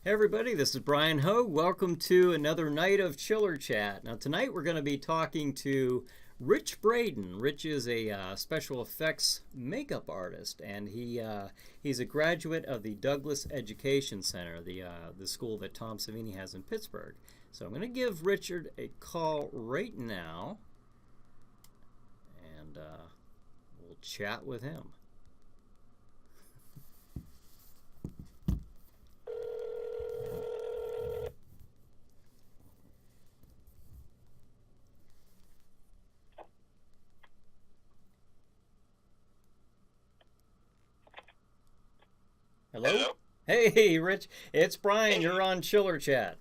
Hey everybody, this is Brian Hogue. Welcome to another night of Chiller Chat. Now tonight we're going to be talking to Rich Braden. Rich is a special effects makeup artist, and he's a graduate of the Douglas Education Center, the school that Tom Savini has in Pittsburgh. So I'm going to give Richard a call right now, and we'll chat with him. Hello? Hello? Hey, Rich. It's Brian. Hey. You're on Chiller Chat.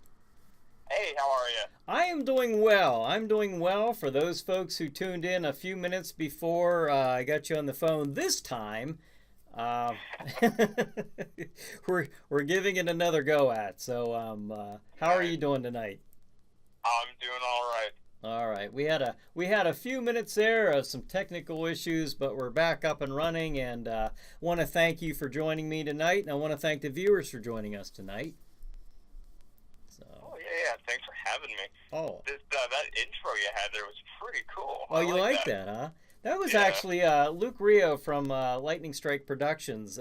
Hey, how are you? I am doing well. I'm doing well. For those folks who tuned in a few minutes before I got you on the phone this time, we're giving it another go at. So, how are you doing tonight? I'm doing all right. All right. We had a few minutes there of some technical issues, but we're back up and running, and want to thank you for joining me tonight, and I want to thank the viewers for joining us tonight. So. Oh, yeah. Thanks for having me. Oh. That intro you had there was pretty cool. Oh, you like that, huh? That was actually Luke Rio from Lightning Strike Productions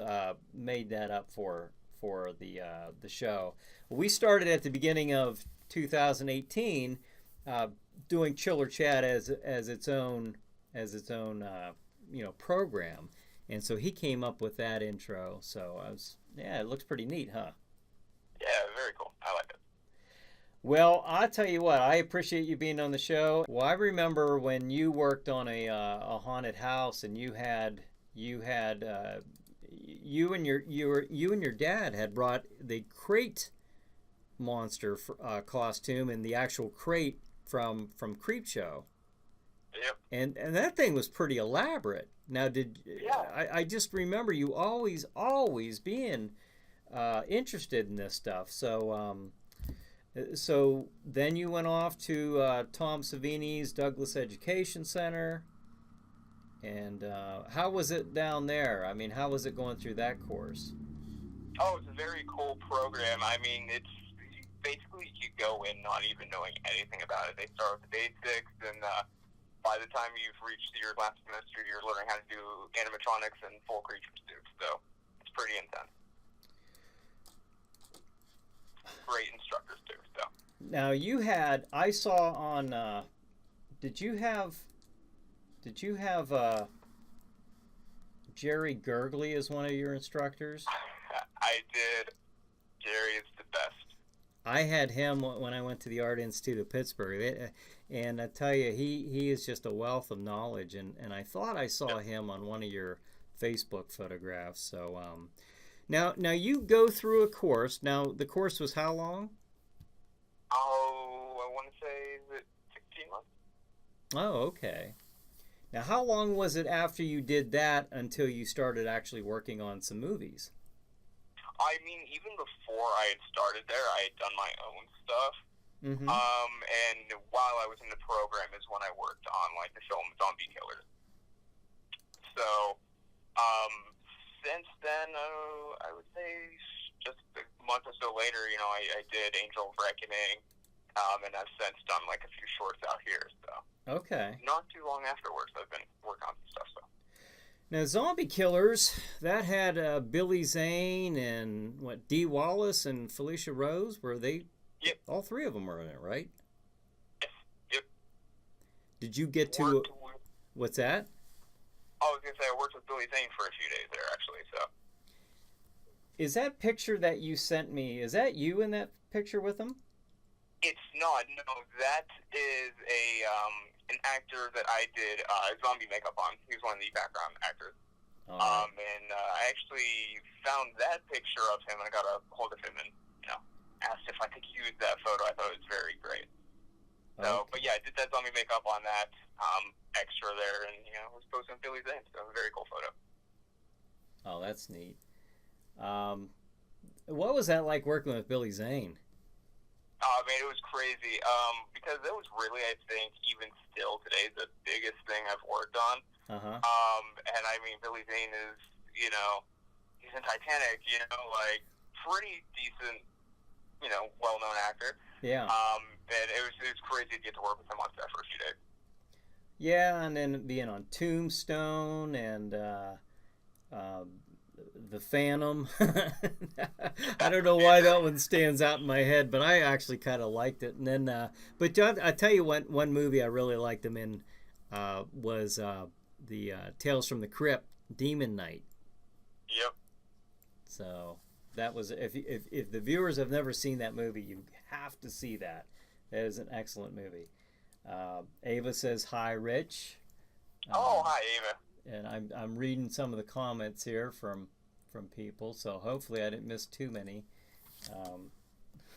made that up for the show. We started at the beginning of 2018 doing Chiller Chat as its own program, and so he came up with that intro. So it looks pretty neat, huh? Yeah, very cool. I like it. Well, I'll tell you what, I appreciate you being on the show. Well, I remember when you worked on a haunted house, and you and your dad had brought the crate monster costume and the actual crate from Creepshow. Yep. And that thing was pretty elaborate. Now, I just remember you always being interested in this stuff. So then you went off to Tom Savini's Douglas Education Center. And how was it down there? I mean, how was it going through that course? Oh, it's a very cool program. I mean, it's basically you go in not even knowing anything about it. They start with the basics, and by the time you've reached your last semester, you're learning how to do animatronics and full creature suits. So it's pretty intense. Great instructors too. So now I saw on. Did you have Jerry Gergley as one of your instructors? I did. Jerry is the best. I had him when I went to the Art Institute of Pittsburgh, and I tell you, he is just a wealth of knowledge, and I thought I saw him on one of your Facebook photographs. So now you go through a course. Now the course was how long? Oh, I want to say is it 16 months. Oh, okay. Now how long was it after you did that until you started actually working on some movies? I mean, even before I had started there, I had done my own stuff. Mm-hmm. And while I was in the program is when I worked on, like, the film Zombie Killers. So, since then, I would say just a month or so later, I did Angel of Reckoning, and I've since done, like, a few shorts out here, so. Okay. Not too long afterwards, I've been working on some stuff, so. Now, Zombie Killers, that had Billy Zane and Dee Wallace and Felicia Rose. Were they? Yep. All three of them were in it, right? Yep. Did you get to? What's that? I was gonna say I worked with Billy Zane for a few days there, actually. So. Is that picture that you sent me? Is that you in that picture with him? It's not. No, that is an actor that I did zombie makeup on. He was one of the background actors. Oh. And I actually found that picture of him, and I got a hold of him and, asked if I could use that photo. I thought it was very great. So, but yeah, I did that zombie makeup on that extra there, and, it was posted on Billy Zane, so a very cool photo. Oh, that's neat. What was that like working with Billy Zane? Oh, man, it was crazy, because it was really, I think, even still today, the biggest thing I've worked on. Uh-huh. And I mean, Billy Zane is, he's in Titanic, like, pretty decent well-known actor. Yeah. And it was crazy to get to work with him on set for a few days. Yeah, and then being on Tombstone and the Phantom. I don't know why that one stands out in my head, but I actually kind of liked it. And then, but I tell you, one movie I really liked him in was the Tales from the Crypt, Demon Knight. Yep. So that was if the viewers have never seen that movie, you have to see that. That is an excellent movie. Ava says hi, Rich. Hi, Ava. And I'm reading some of the comments here from people, so hopefully I didn't miss too many.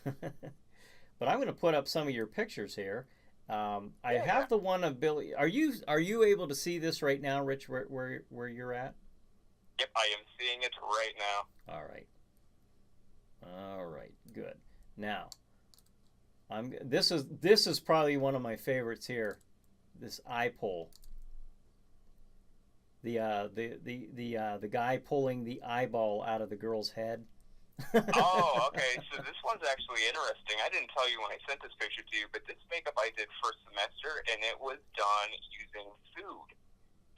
But I'm going to put up some of your pictures here. I have the one of Billy. Are you able to see this right now, Rich? Where you're at? Yep, I am seeing it right now. All right, good. Now, this is probably one of my favorites here. This eye pull. The guy pulling the eyeball out of the girl's head. Oh, okay. So this one's actually interesting. I didn't tell you when I sent this picture to you, but this makeup I did first semester, and it was done using food.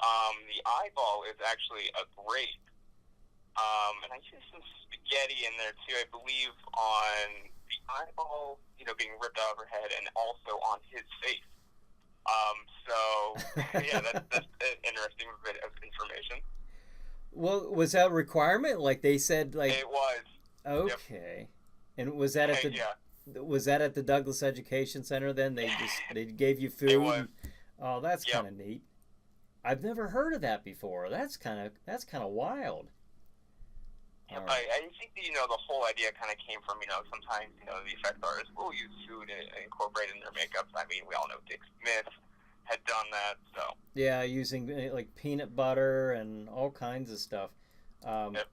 The eyeball is actually a grape. And I used some spaghetti in there too, I believe, on the eyeball, being ripped out of her head, and also on his face. So yeah, that's an interesting bit of information. Well, was that a requirement? Like they said, like it was. Okay. Yep. And was that at the Douglas Education Center? Then they gave you food. It was. Oh, that's kind of neat. I've never heard of that before. That's kind of wild. Yep. Right. I think the whole idea kind of came from sometimes the effect artists will use food and incorporate in their makeups. I mean, we all know Dick Smith had done that. So yeah, using like peanut butter and all kinds of stuff. Yep.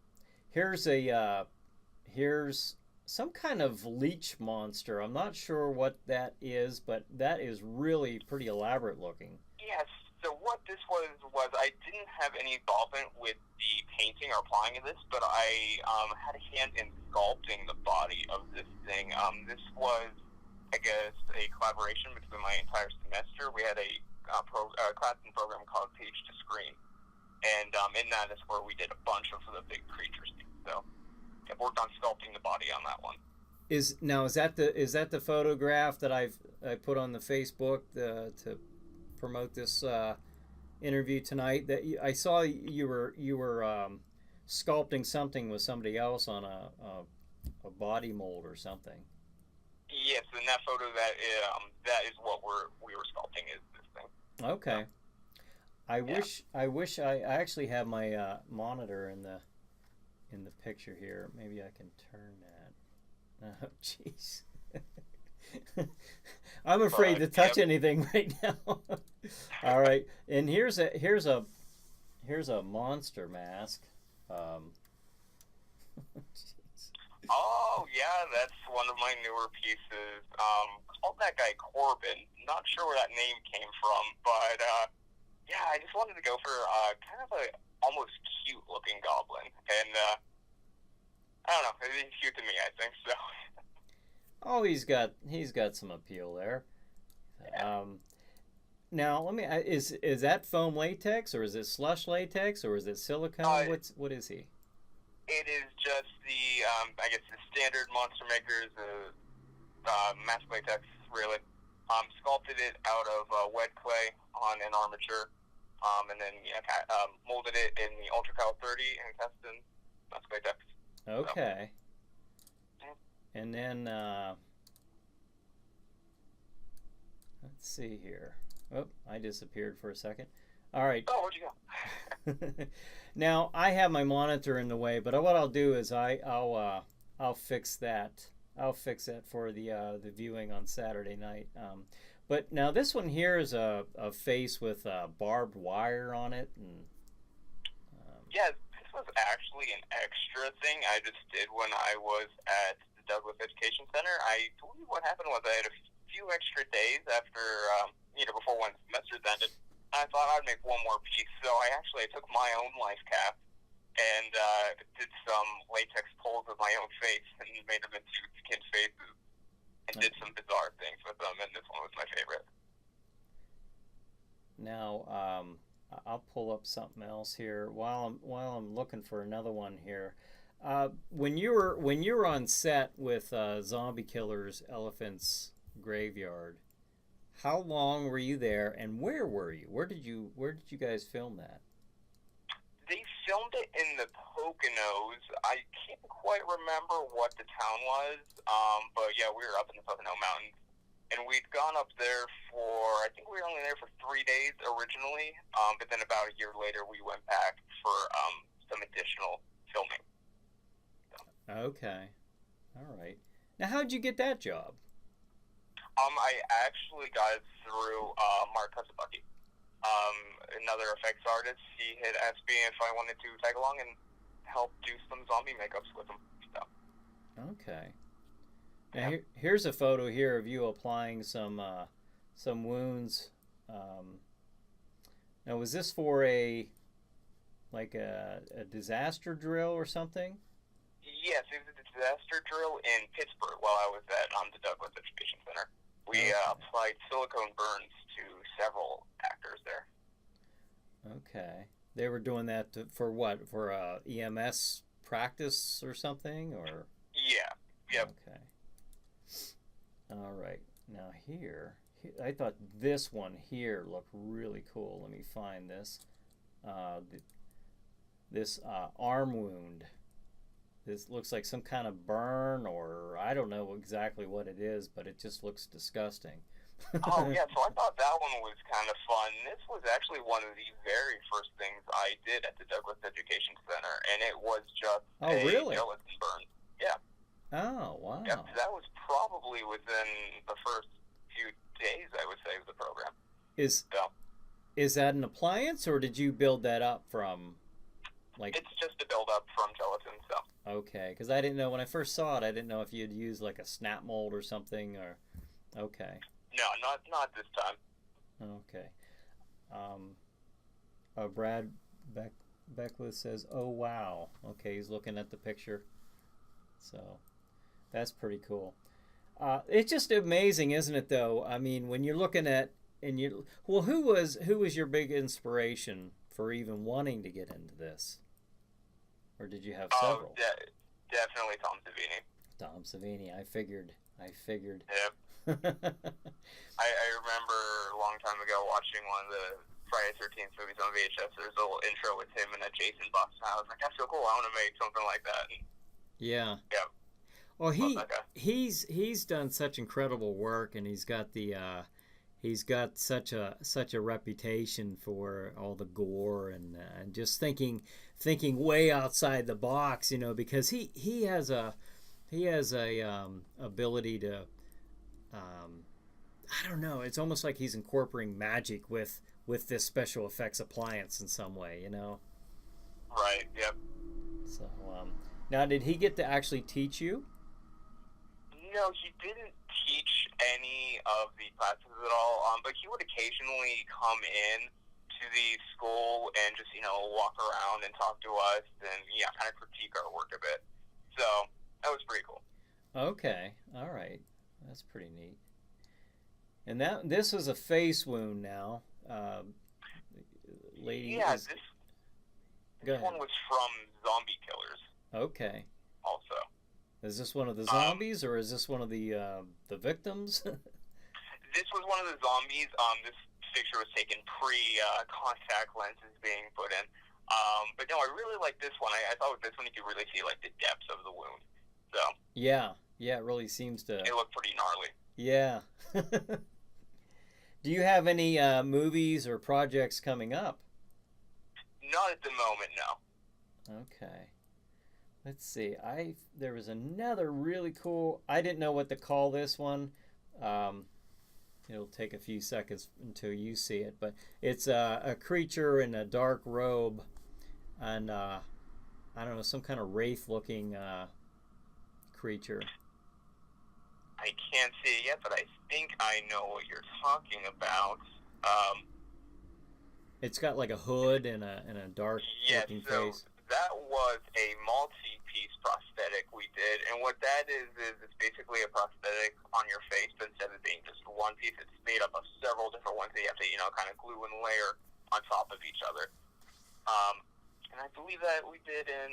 Here's some kind of leech monster. I'm not sure what that is, but that is really pretty elaborate looking. Yes. So what this was I didn't have any involvement with the painting or applying of this, but I had a hand in sculpting the body of this thing. This was, I guess, a collaboration between my entire semester. We had a class and program called Page to Screen, and in that is where we did a bunch of the big creatures. So I worked on sculpting the body on that one. Is that the photograph that I put on the Facebook to promote this interview tonight? That I saw you were sculpting something with somebody else on a body mold or something. Yes, in that photo, that is what we were sculpting is this thing. Okay. I wish I actually have my monitor in the picture here. Maybe I can turn that. Oh, jeez. I'm afraid to touch anything right now. All right, and here's a monster mask. Oh yeah, that's one of my newer pieces. Called that guy Corbin. Not sure where that name came from, but yeah, I just wanted to go for kind of a almost cute looking goblin, and I don't know, it's cute to me, I think so. Oh, he's got some appeal there. Yeah. Now let me is that foam latex, or is it slush latex, or is it silicone? What is he? It is just the I guess the standard Monster Makers mask latex, really. Sculpted it out of wet clay on an armature, and then molded it in the Ultracal 30 and tested mask latex. Okay. So. And then let's see here. Oh, I disappeared for a second. All right. Oh, where'd you go? Now I have my monitor in the way, but what I'll do is I'll fix that. I'll fix that for the viewing on Saturday night. But now this one here is a face with barbed wire on it, and yeah, this was actually an extra thing I just did when I was at the Douglas Education Center. I believe what happened was I had a few extra days after before one semester ended. I thought I'd make one more piece, so I took my own life cast and did some latex pulls of my own face and made them into kids' faces, and did some bizarre things with them, and this one was my favorite. Now, I'll pull up something else here while I'm looking for another one here. When you were on set with Zombie Killer's Elephant's Graveyard, how long were you there, and where were you? Where did you guys film that? They filmed it in the Poconos. I can't quite remember what the town was, but yeah, we were up in the Pocono Mountains. And we'd gone up there I think we were only there for 3 days originally, but then about a year later we went back for some additional filming. So. Okay. All right. Now, how'd you get that job? I actually got it through Mark Kusabucky, another effects artist. He had asked me if I wanted to tag along and help do some zombie makeups with him. So. Okay. Now here's a photo here of you applying some wounds. Now, was this for a disaster drill or something? Yes, it was a disaster drill in Pittsburgh while I was at the Douglas Education Center. We applied silicone burns to several actors there. Okay. They were doing that for what? For EMS practice or something, or? Yeah. Yep. Okay. All right. Now here, I thought this one here looked really cool. Let me find this. This arm wound. This looks like some kind of burn, or I don't know exactly what it is, but it just looks disgusting. Oh, yeah, so I thought that one was kind of fun. This was actually one of the very first things I did at the Douglas Education Center, and it was just a gelatin burn. Yeah. Oh, wow. Yep, that was probably within the first few days, I would say, of the program. Is that an appliance, or did you build that up from, It's just a build-up from gelatin, so. Okay, because I didn't know, when I first saw it, I didn't know if you'd use, like, a snap mold or something, or... Okay. No, not this time. Okay. Brad Beckwith says, "Oh, wow." Okay, he's looking at the picture. So... That's pretty cool. It's just amazing, isn't it? Though, I mean, when you're looking at who was your big inspiration for even wanting to get into this, or did you have several? Definitely Tom Savini. Tom Savini. I figured. Yep. I remember a long time ago watching one of the Friday the 13th movies on VHS. There's a little intro with him in a Jason box, and I was like, "That's so cool! I want to make something like that." And, yeah. Yep. Well, he's done such incredible work, and he's got such a reputation for all the gore and just thinking way outside the box, because he has a ability to I don't know, it's almost like he's incorporating magic with this special effects appliance in some way, Right. Yep. So now, did he get to actually teach you? No, he didn't teach any of the classes at all, but he would occasionally come in to the school and just, walk around and talk to us and, kind of critique our work a bit. So, that was pretty cool. Okay, all right. That's pretty neat. And this is a face wound now. Lady. Yeah, this one was from Zombie Killers. Okay. Also. Is this one of the zombies, or is this one of the victims? This was one of the zombies. This picture was taken pre-contact lenses being put in. But no, I really like this one. I thought with this one you could really see the depths of the wound. So. Yeah, it really seems to. It looked pretty gnarly. Yeah. Do you have any movies or projects coming up? Not at the moment, no. Okay. Let's see. There was another really cool. I didn't know what to call this one. It'll take a few seconds until you see it, but it's a creature in a dark robe, and I don't know, some kind of wraith-looking creature. I can't see it yet, but I think I know what you're talking about. It's got like a hood and a dark-looking face. that was a multi-piece prosthetic we did, and what that is it's basically a prosthetic on your face, but instead of being just one piece, it's made up of several different ones that you have to, kind of glue and layer on top of each other. And I believe that we did in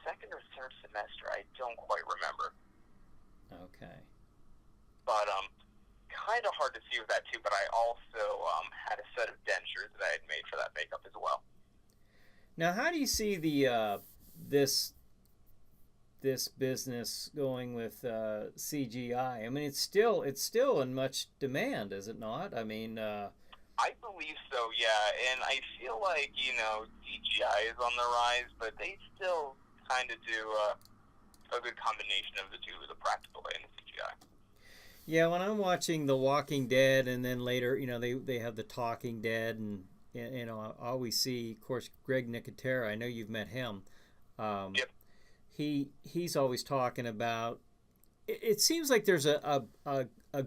second or third semester. I don't quite remember. Okay. But kind of hard to see with that too. But I also had a set of dentures that I had made for that makeup as well. Now, how do you see the this business going with CGI? I mean, it's still in much demand, is it not? I mean, I believe so, yeah. And I feel like CGI is on the rise, but they still kind of do a good combination of the two, the practical and the CGI. Yeah, when I'm watching The Walking Dead, and then later, they have The Talking Dead, and I always see, of course, Greg Nicotero. I know you've met him. Yep. He's always talking about. It seems like there's a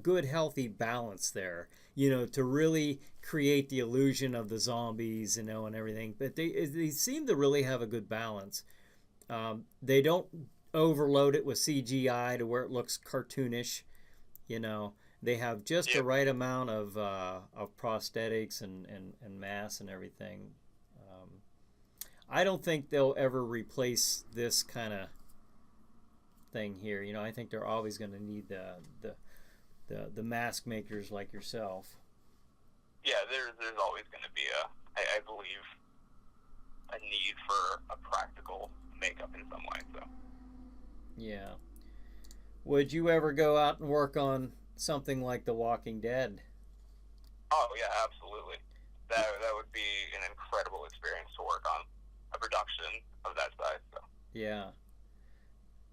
good, healthy balance there, to really create the illusion of the zombies, and everything. But they seem to really have a good balance. They don't overload it with CGI to where it looks cartoonish. They have just the right amount of prosthetics and mass and everything. I don't think they'll ever replace this kind of thing here. I think they're always going to need the mask makers like yourself. Yeah, there's always going to be I believe, a need for a practical makeup in some way. So. Yeah. Would you ever go out and work on something like The Walking Dead? Oh, yeah, absolutely. That would be an incredible experience to work on a production of that size. So. Yeah.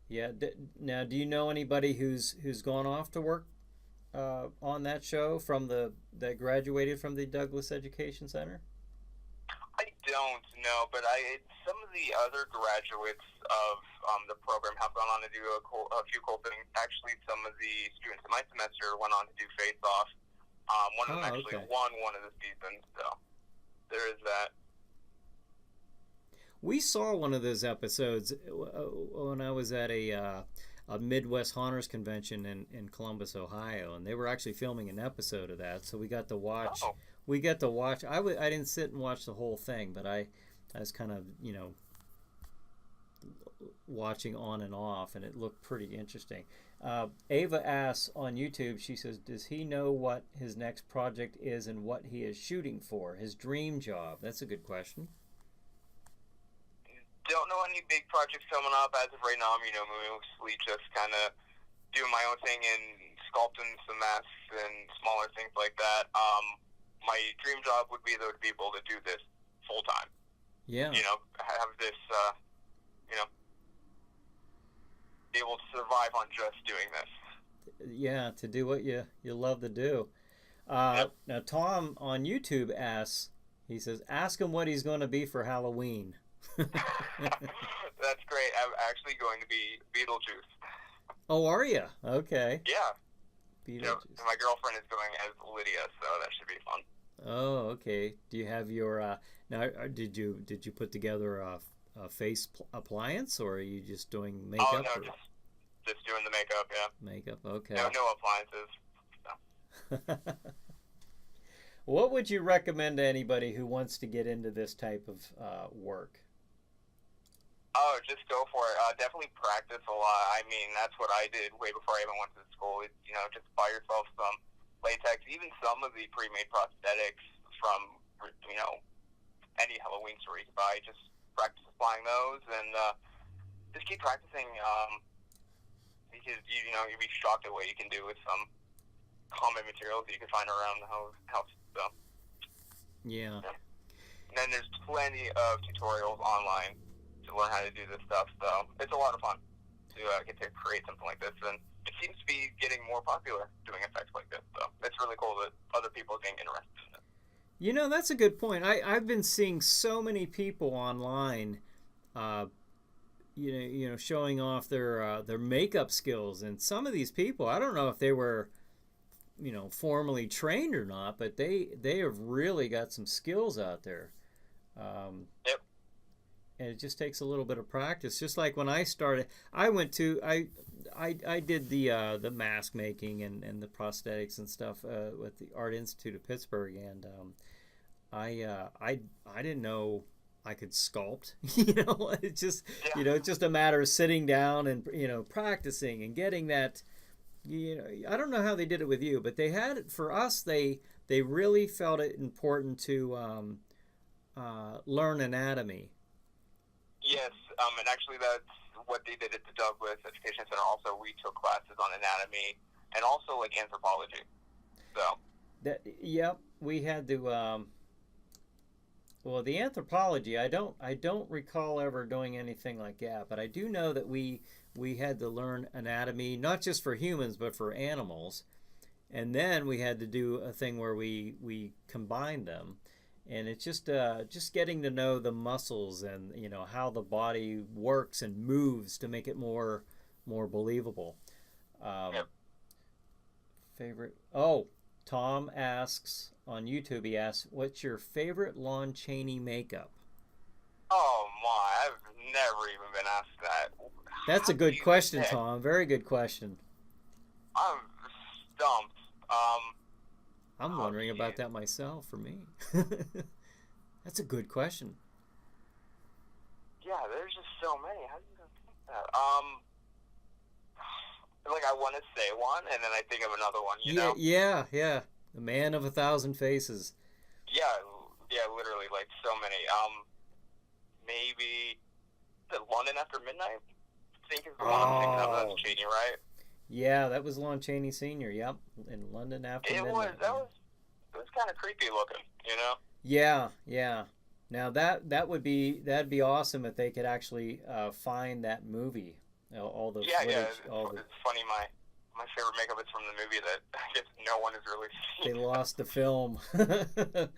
Yeah. Now, do you know anybody who's gone off to work on that show that graduated from the Douglas Education Center? I don't know, but some of the other graduates of the program have gone on to do a few cool things. Actually, some of the students in my semester went on to do Face Off. One of them actually won one of the seasons, so there is that. We saw one of those episodes when I was at a Midwest Haunters convention in Columbus, Ohio, and they were actually filming an episode of that, so we got to watch. Oh. We got to watch. I didn't sit and watch the whole thing, but I was kind of watching on and off, and it looked pretty interesting. Ava asks on YouTube. She says, "Does he know what his next project is and what he is shooting for? His dream job?" That's a good question. Don't know any big projects coming up as of right now. I'm mostly just kind of doing my own thing and sculpting some masks and smaller things like that. My dream job would be to be able to do this full time. Yeah. Have this, be able to survive on just doing this. Yeah, to do what you love to do. Yep. Now, Tom on YouTube asks, he says, ask him what he's going to be for Halloween. That's great. I'm actually going to be Beetlejuice. Oh, are you? Okay. Yeah. Beetlejuice. My girlfriend is going as Lydia, so that should be fun. Oh, okay. Do you have your now? Did you put together a face appliance, or are you just doing makeup? Oh no, just doing the makeup. Yeah. Makeup. Okay. No appliances. No. What would you recommend to anybody who wants to get into this type of work? Oh, just go for it. Definitely practice a lot. I mean, that's what I did way before I even went to school. Just buy yourself some latex, even some of the pre-made prosthetics from, any Halloween store you can buy. Just practice applying those and just keep practicing. Because, you'd be shocked at what you can do with some common materials that you can find around the house. So. Yeah. And then there's plenty of tutorials online to learn how to do this stuff, so it's a lot of fun to get to create something like this, and it seems to be getting more popular doing effects like this, so it's really cool that other people are getting interested in it. That's a good point. I've been seeing so many people online showing off their makeup skills, and some of these people, I don't know if they were formally trained or not, but they have really got some skills out there. Yep. and it just takes a little bit of practice. Just like when I started, I went to I did the mask making and the prosthetics and stuff with the Art Institute of Pittsburgh, and I didn't know I could sculpt. It's just it's just a matter of sitting down and practicing and getting that. I don't know how they did it with you, but they had it for us. They really felt it important to learn anatomy. Yes, and actually that's what they did at the Douglas Education Center. Also, we took classes on anatomy and also like anthropology. So. Yep, we had to. Well, the anthropology, I don't recall ever doing anything like that, but I do know that we had to learn anatomy, not just for humans but for animals, and then we had to do a thing where we combined them, and it's just getting to know the muscles and how the body works and moves to make it more believable. Yep. Favorite? Oh, Tom asks on YouTube. He asks, "What's your favorite Lon Chaney makeup?" Oh my! I've never even been asked that. That's a good question, Tom. Very good question. I'm stumped. I'm wondering about that myself. For me, that's a good question. Yeah, there's just so many. How do you think that? Like I want to say one, and then I think of another one. You know? Yeah. The man of 1,000 faces. Yeah, literally, like so many. Maybe the London After Midnight. I think is the one I'm thinking of. That's Chaney, right? Yeah, that was Lon Chaney Sr. Yep, in London After Midnight. It was kind of creepy looking, Yeah. Now that'd be awesome if they could actually find that movie. All the footage. Yeah. It's funny. My favorite makeup is from the movie that I guess no one has really seen. They lost the film. Yep.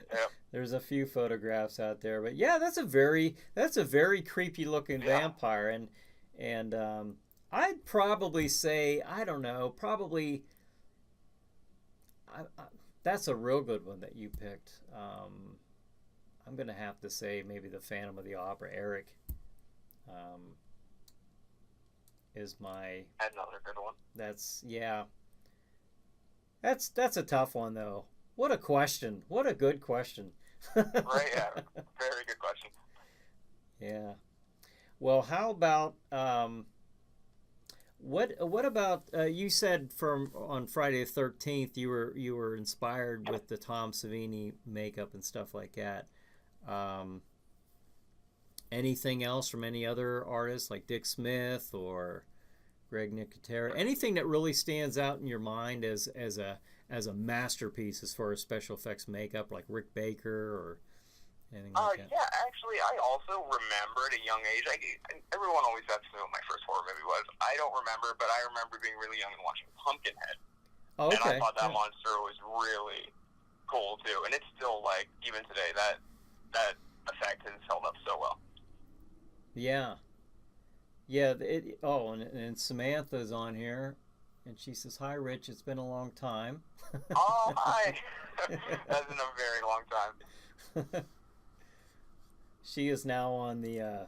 There's a few photographs out there, but yeah, that's a very creepy looking vampire, and I'd probably say, I don't know, probably that's a real good one that you picked. I'm gonna have to say maybe the Phantom of the Opera. Eric is my. Another good one. That's a tough one though. What a question! What a good question. Right? Yeah, very good question. Yeah. Well, how about what about you said on Friday the 13th you were inspired with the Tom Savini makeup and stuff like that. Anything else from any other artists like Dick Smith or Greg Nicotero? Anything that really stands out in your mind as a masterpiece as far as special effects makeup, like Rick Baker or anything like that? Yeah, actually, I also remember at a young age. Everyone always asks me what my first horror movie was. I don't remember, but I remember being really young and watching Pumpkinhead. Oh, okay. And I thought that monster was really cool too. And it's still like even today that effect has held up so well. Yeah. And Samantha's on here, and she says, "Hi, Rich. It's been a long time." Oh, hi. That's been a very long time. She is now on the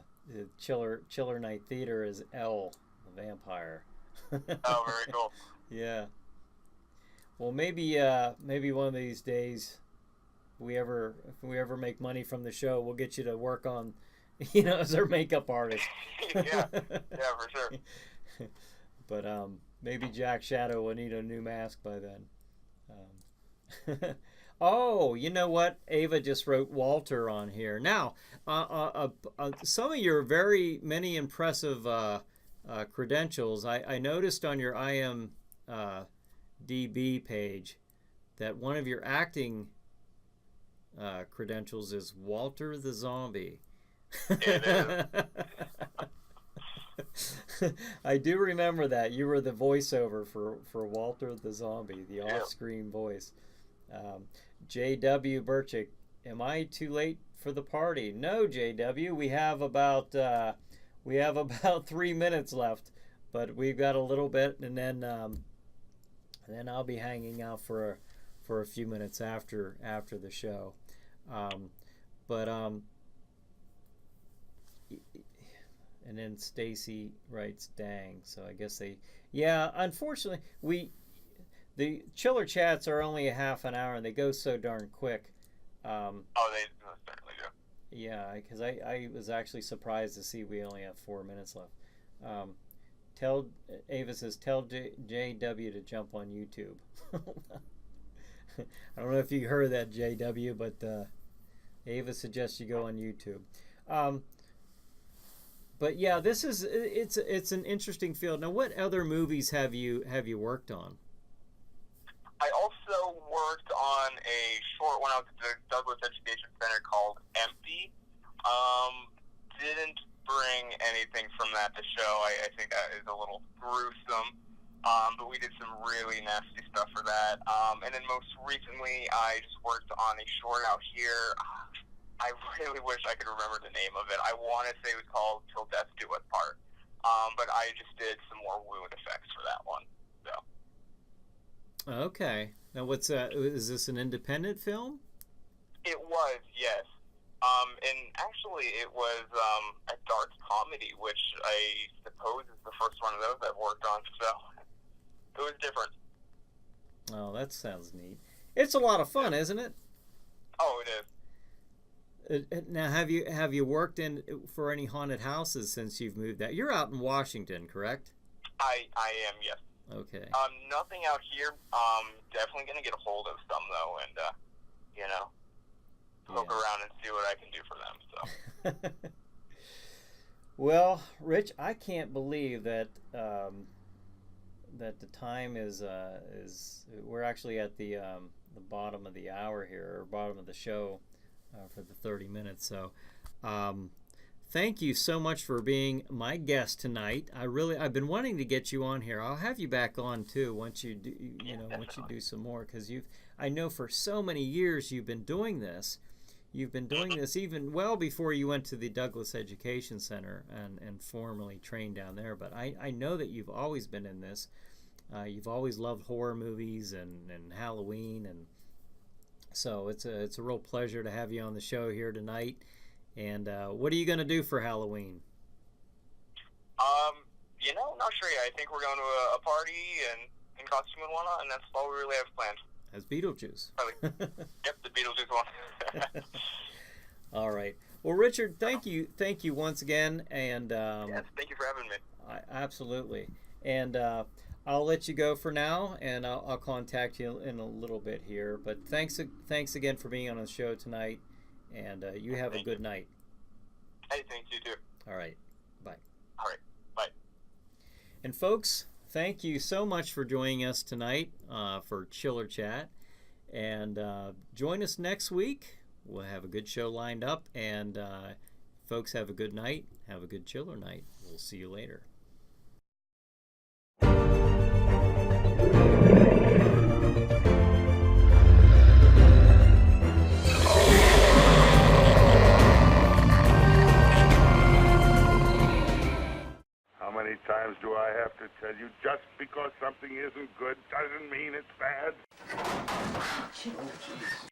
Chiller Night Theater as Elle, the vampire. Oh, very cool. Yeah. Well, maybe one of these days, if we ever make money from the show, we'll get you to work on, as our makeup artist. Yeah, for sure. But maybe Jack Shadow will need a new mask by then. Oh, you know what? Ava just wrote Walter on here. Now, some of your many impressive credentials, I noticed on your IMDb page that one of your acting credentials is Walter the Zombie. It is. I do remember that. You were the voiceover for Walter the Zombie, the off-screen voice. J.W. Burchick, am I too late for the party? No, J.W. We have about 3 minutes left, but we've got a little bit, and then I'll be hanging out for a few minutes after the show. and then Stacy writes, "Dang." So I guess yeah. Unfortunately, the chiller chats are only a half an hour, and they go so darn quick. They certainly do. Yeah, because I was actually surprised to see we only have 4 minutes left. Tell Ava says, tell JW to jump on YouTube. I don't know if you heard that, JW, but Ava suggests you go on YouTube. But yeah, it's an interesting field. Now, what other movies have you worked on? I also worked on a short one out at the Douglas Education Center called Empty. Didn't bring anything from that to show. I think that is a little gruesome. But we did some really nasty stuff for that. And then most recently, I just worked on a short out here. I really wish I could remember the name of it. I want to say it was called Till Death Do Us Part. But I just did some more wound effects for that one. So. Okay. Now, is this an independent film? It was, yes. And actually, it was a dark comedy, which I suppose is the first one of those I've worked on. So it was different. Oh, that sounds neat. It's a lot of fun, isn't it? Oh, it is. Now, have you worked for any haunted houses since you've moved out? You're out in Washington, correct? I am, yes. Okay. Nothing out here. Definitely gonna get a hold of some though, and poke around and see what I can do for them. So. Well, Rich, I can't believe that that the time is we're actually at the bottom of the hour here, or bottom of the show for the 30 minutes. So. Thank you so much for being my guest tonight. I've been wanting to get you on here. I'll have you back on too once you do, once you do some more, because I know for so many years you've been doing this. You've been doing this even well before you went to the Douglas Education Center and formally trained down there. But I know that you've always been in this. You've always loved horror movies and Halloween, and so it's a real pleasure to have you on the show here tonight. And what are you going to do for Halloween? Not sure yet. I think we're going to a party and in costume and whatnot, and that's all we really have planned. As Beetlejuice. Yep, the Beetlejuice one. All right. Well, Richard, thank you once again, and yes, thank you for having me. Absolutely. And I'll let you go for now, and I'll contact you in a little bit here. But thanks again for being on the show tonight. And you have a good night. Hey, thank you too. All right. Bye. All right. Bye. And folks, thank you so much for joining us tonight for Chiller Chat. And join us next week. We'll have a good show lined up. And folks, have a good night. Have a good chiller night. We'll see you later. How many times do I have to tell you, just because something isn't good doesn't mean it's bad? Oh, jeez.